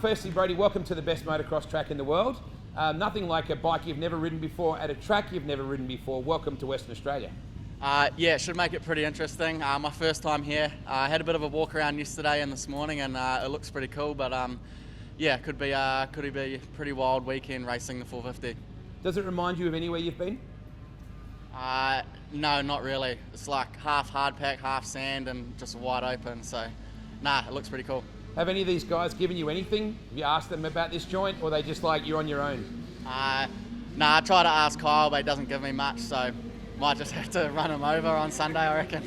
Firstly, Brodie, welcome to the best motocross track in the world. Nothing like a bike you've never ridden before at a track you've never ridden before. Welcome to Western Australia. Yeah, it should make it pretty interesting. My first time here. I had a bit of a walk around yesterday and this morning, and it looks pretty cool. But yeah, could be a pretty wild weekend racing the 450. Does it remind you of anywhere you've been? No, not really. It's like half hard pack, half sand, and just wide open. So, nah, it looks pretty cool. Have any of these guys given you anything? Have you asked them about this joint, or are they just like, you're on your own? Nah, I try to ask Kyle, but he doesn't give me much, so might just have to run him over on Sunday, I reckon.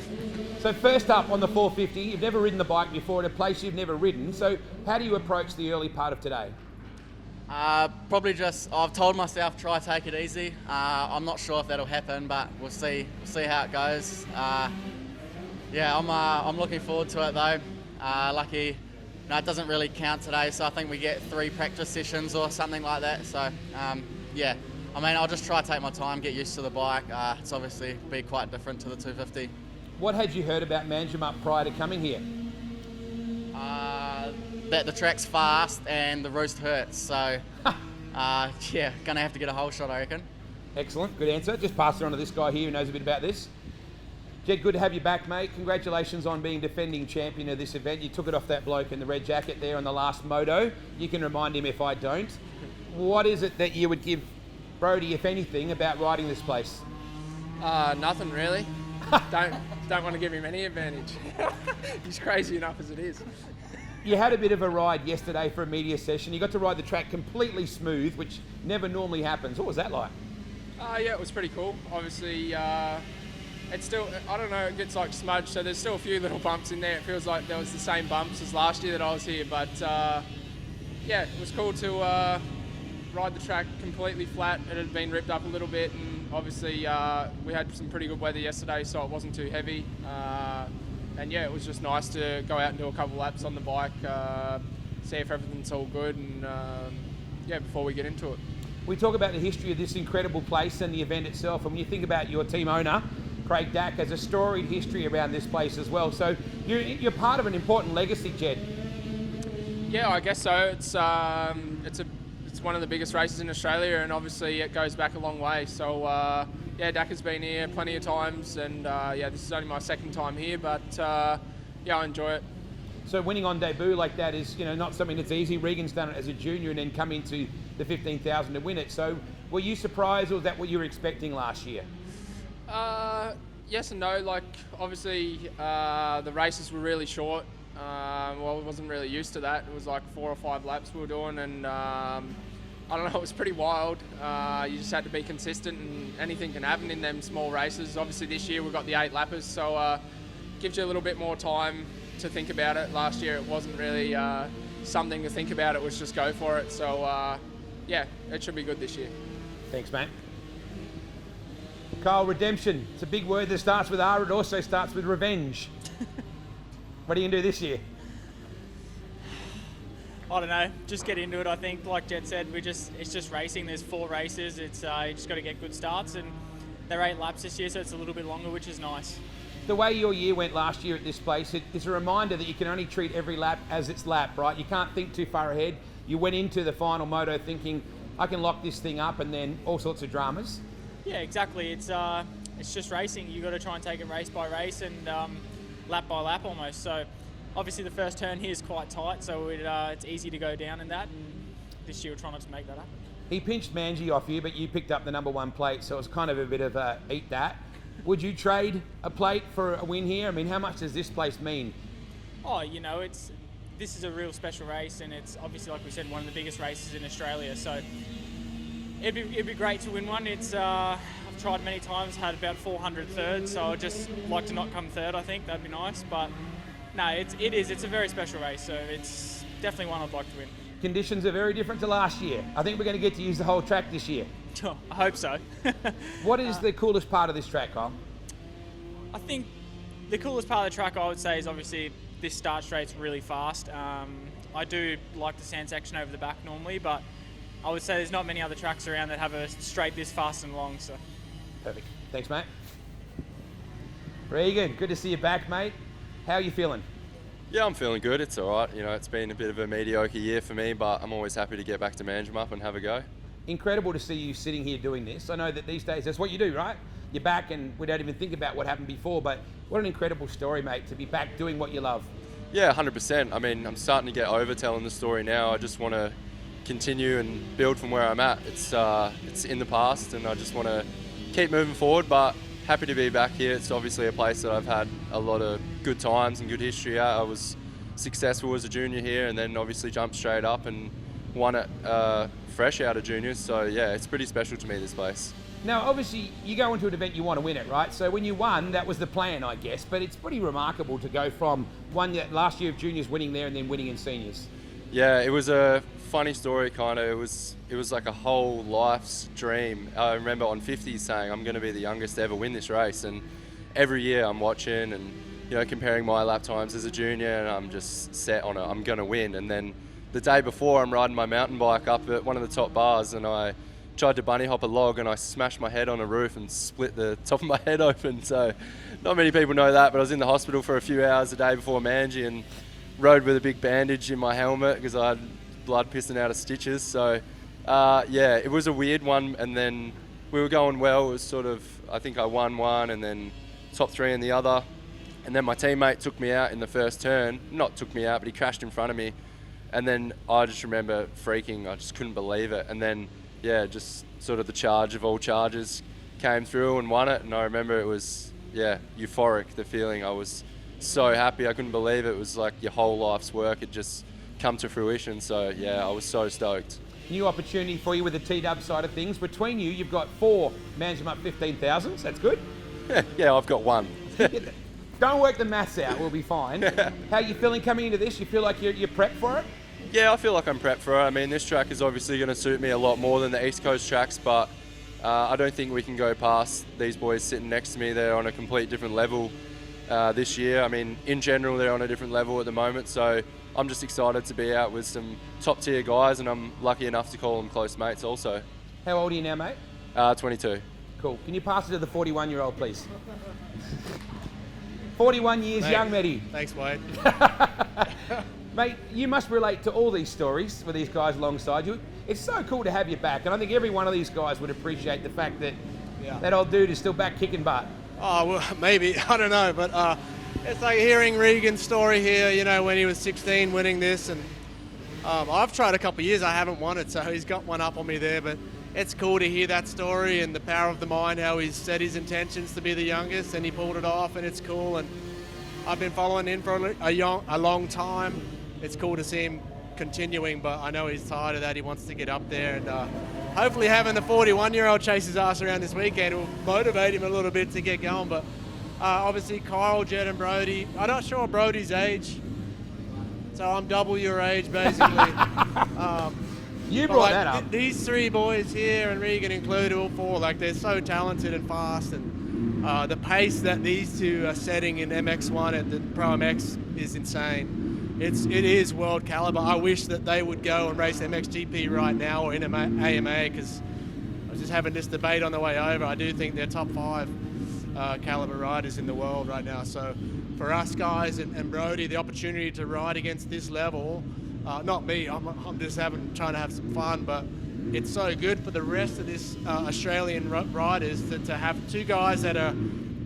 So first up on the 450, you've never ridden the bike before at a place you've never ridden, so how do you approach the early part of today? Probably just, I've told myself try take it easy. I'm not sure if that'll happen, but we'll see how it goes. Yeah, I'm looking forward to it though. Lucky, no, it doesn't really count today, so I think we get 3 practice sessions or something like that. So yeah, I mean, I'll just try to take my time, get used to the bike. It's obviously be quite different to the 250. What had you heard about Manjimup prior to coming here? That the track's fast and the roost hurts, so yeah, gonna have to get a whole shot, I reckon. Excellent, good answer. Just pass it on to this guy here who knows a bit about this. Jed, good to have you back, mate. Congratulations on being defending champion of this event. You took it off that bloke in the red jacket there on the last moto. You can remind him if I don't. What is it that you would give Brodie, if anything, about riding this place? Nothing really. Don't want to give him any advantage. He's crazy enough as it is. You had a bit of a ride yesterday for a media session. You got to ride the track completely smooth, which never normally happens. What was that like? Yeah, it was pretty cool. Obviously, it's still, I don't know, it gets like smudged, so there's still a few little bumps in there. It feels like there was the same bumps as last year that I was here, but yeah, it was cool to ride the track completely flat. It had been ripped up a little bit, and obviously we had some pretty good weather yesterday, so it wasn't too heavy. And yeah, it was just nice to go out and do a couple laps on the bike, see if everything's all good, and yeah, before we get into it. We talk about the history of this incredible place and the event itself, and when you think about your team owner, Craig Dack, has a storied history around this place as well. So you're part of an important legacy, Jed. Yeah, I guess so. It's one of the biggest races in Australia, and obviously it goes back a long way. So yeah, Dack has been here plenty of times, and yeah, this is only my second time here, but yeah, I enjoy it. So winning on debut like that is, you know, not something that's easy. Regan's done it as a junior and then come into the 15,000 to win it. So were you surprised, or was that what you were expecting last year? Yes and no. Like, obviously the races were really short. Well, I wasn't really used to that. It was like 4 or 5 laps we were doing, and I don't know, it was pretty wild. You just had to be consistent, and anything can happen in them small races. Obviously this year we've got the 8 lappers, so gives you a little bit more time to think about it. Last year it wasn't really something to think about, it was just go for it. So yeah, it should be good this year. Thanks, mate. Kyle, redemption. It's a big word that starts with R. It also starts with revenge. What are you going to do this year? I don't know, just get into it. I think, like Jed said, it's just racing. There's 4 races. It's you just got to get good starts, and they're 8 laps this year, so it's a little bit longer, which is nice. The way your year went last year at this place, it's a reminder that you can only treat every lap as its lap, right? You can't think too far ahead. You went into the final moto thinking, I can lock this thing up, and then all sorts of dramas. Yeah, exactly. It's just racing. You got to try and take it race by race and lap by lap almost. So obviously the first turn here is quite tight, so it's easy to go down in that. And this year we're trying not to make that happen. He pinched Manji off you, but you picked up the #1 plate, so it was kind of a bit of a eat that. Would you trade a plate for a win here? I mean, how much does this place mean? Oh, you know, this is a real special race, and it's obviously, like we said, one of the biggest races in Australia. So it'd be great to win one. I've tried many times, had about 400 third, so I'd just like to not come third. I think that'd be nice, but no, it's a very special race, so it's definitely one I'd like to win. Conditions are very different to last year. I think we're going to get to use the whole track this year. I hope so. What is the coolest part of this track, Kyle? I think the coolest part of the track, I would say, is obviously this start straight's really fast. I do like the sand section over the back normally, but I would say there's not many other tracks around that have a straight this fast and long. So perfect. Thanks, mate. Regan, good to see you back, mate. How are you feeling? Yeah, I'm feeling good. It's all right. You know, it's been a bit of a mediocre year for me, but I'm always happy to get back to Manjimup and have a go. Incredible to see you sitting here doing this. I know that these days that's what you do, right? You're back and we don't even think about what happened before, but what an incredible story, mate, to be back doing what you love. Yeah, 100%. I mean, I'm starting to get over telling the story now. I just want to continue and build from where I'm at. It's in the past and I just want to keep moving forward, but happy to be back here. It's obviously a place that I've had a lot of good times and good history at. I was successful as a junior here and then obviously jumped straight up and won it fresh out of juniors. So yeah, it's pretty special to me, this place. Now, obviously, you go into an event, you want to win it, right? So when you won, that was the plan, I guess. But it's pretty remarkable to go from last year of juniors winning there and then winning in seniors. Yeah, it was a funny story, kind of. It was like a whole life's dream. I remember on 50s saying I'm going to be the youngest to ever win this race, and every year I'm watching and comparing my lap times as a junior, and I'm just set on it. I'm going to win. And then the day before, I'm riding my mountain bike up at one of the top bars, and I tried to bunny hop a log and I smashed my head on a roof and split the top of my head open. So not many people know that, but I was in the hospital for a few hours the day before Manji and rode with a big bandage in my helmet because I had blood pissing out of stitches. So yeah, it was a weird one. And then we were going well. It was sort of, I think I won one and then top three in the other. And then my teammate took me out in the first turn. Not took me out, but he crashed in front of me. And then I just remember freaking. I just couldn't believe it. And then yeah, just sort of the charge of all charges came through and won it. And I remember it was, yeah, euphoric, the feeling. I was so happy. I couldn't believe it. It was like your whole life's work had just come to fruition. So, yeah, I was so stoked. New opportunity for you with the T-Dub side of things. Between you, you've got 4 Manjimup 15,000s. That's good. Yeah, I've got one. Don't work the maths out. We'll be fine. How are you feeling coming into this? You feel like you're prepped for it? Yeah, I feel like I'm prepped for it. I mean, this track is obviously going to suit me a lot more than the East Coast tracks, but I don't think we can go past these boys sitting next to me. They're on a complete different level this year. I mean, in general, they're on a different level at the moment, so I'm just excited to be out with some top-tier guys, and I'm lucky enough to call them close mates also. How old are you now, mate? 22. Cool. Can you pass it to the 41-year-old, please? 41 years young, Matty. Thanks, Wade. Mate, you must relate to all these stories with these guys alongside you. It's so cool to have you back, and I think every one of these guys would appreciate the fact that that old dude is still back kicking butt. Oh, well, maybe. I don't know, but it's like hearing Regan's story here, when he was 16 winning this, and I've tried a couple of years, I haven't won it, so he's got one up on me there, but it's cool to hear that story and the power of the mind, how he's set his intentions to be the youngest, and he pulled it off, and it's cool, and I've been following him for a long time. It's cool to see him continuing, but I know he's tired of that. He wants to get up there, and hopefully having the 41-year-old chase his ass around this weekend will motivate him a little bit to get going. But obviously Kyle, Jed and Brodie, I'm not sure Brodie's age, so I'm double your age basically. You brought that up. These 3 boys here, and Regan included, all 4, they're so talented and fast, and the pace that these 2 are setting in MX1 at the Pro MX is insane. It is world caliber. I wish that they would go and race MXGP right now or in AMA, because I was just having this debate on the way over. I do think they're top 5 caliber riders in the world right now. So for us guys and Brodie, the opportunity to ride against this level, not me, I'm just trying to have some fun, but it's so good for the rest of this Australian riders to have 2 guys that are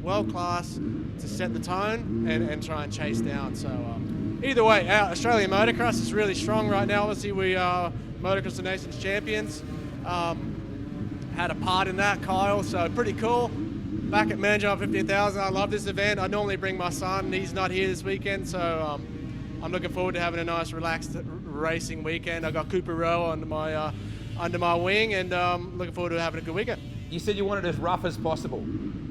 world class to set the tone and try and chase down. So either way, our Australian motocross is really strong right now. Obviously, we are Motocross of Nations champions. Had a part in that, Kyle, so pretty cool. Back at Manjimup 15,000, I love this event. I normally bring my son. He's not here this weekend, so I'm looking forward to having a nice, relaxed racing weekend. I got Cooper Rowe under my wing, and looking forward to having a good weekend. You said you wanted it as rough as possible.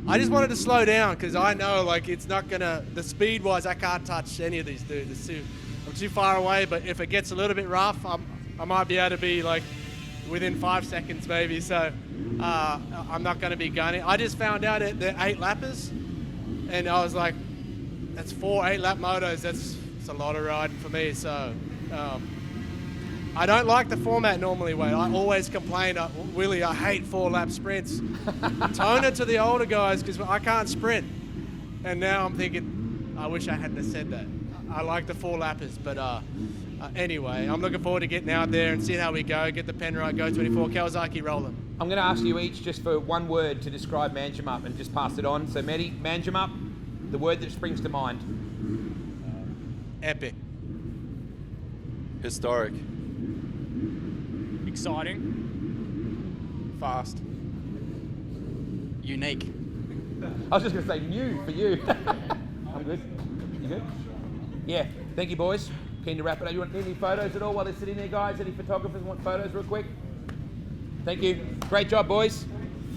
I just wanted to slow down because I know it's not gonna, the speed wise, I can't touch any of these dudes. I'm too far away, but if it gets a little bit rough, I might be able to be within 5 seconds maybe. So I'm not gonna be gunning. I just found out that they're 8 lappers, and I was like, that's 4 8-lap motos. That's a lot of riding for me. So I don't like the format normally, Wade. I always complain, Willie, I hate 4-lap sprints. Tone it to the older guys because I can't sprint. And now I'm thinking, I wish I hadn't have said that. I like the 4 lappers, but anyway, I'm looking forward to getting out there and seeing how we go. Get the pen right, go 24, Kawasaki rolling. I'm going to ask you each just for one word to describe Manjimup and just pass it on. So, Medi, Manjimup, the word that springs to mind. Epic. Historic. Exciting. Fast. Unique. I was just going to say new for you. I'm good. You good? Yeah. Thank you, boys. Keen to wrap it up. You want any photos at all while they're sitting there, guys? Any photographers want photos real quick? Thank you. Great job, boys.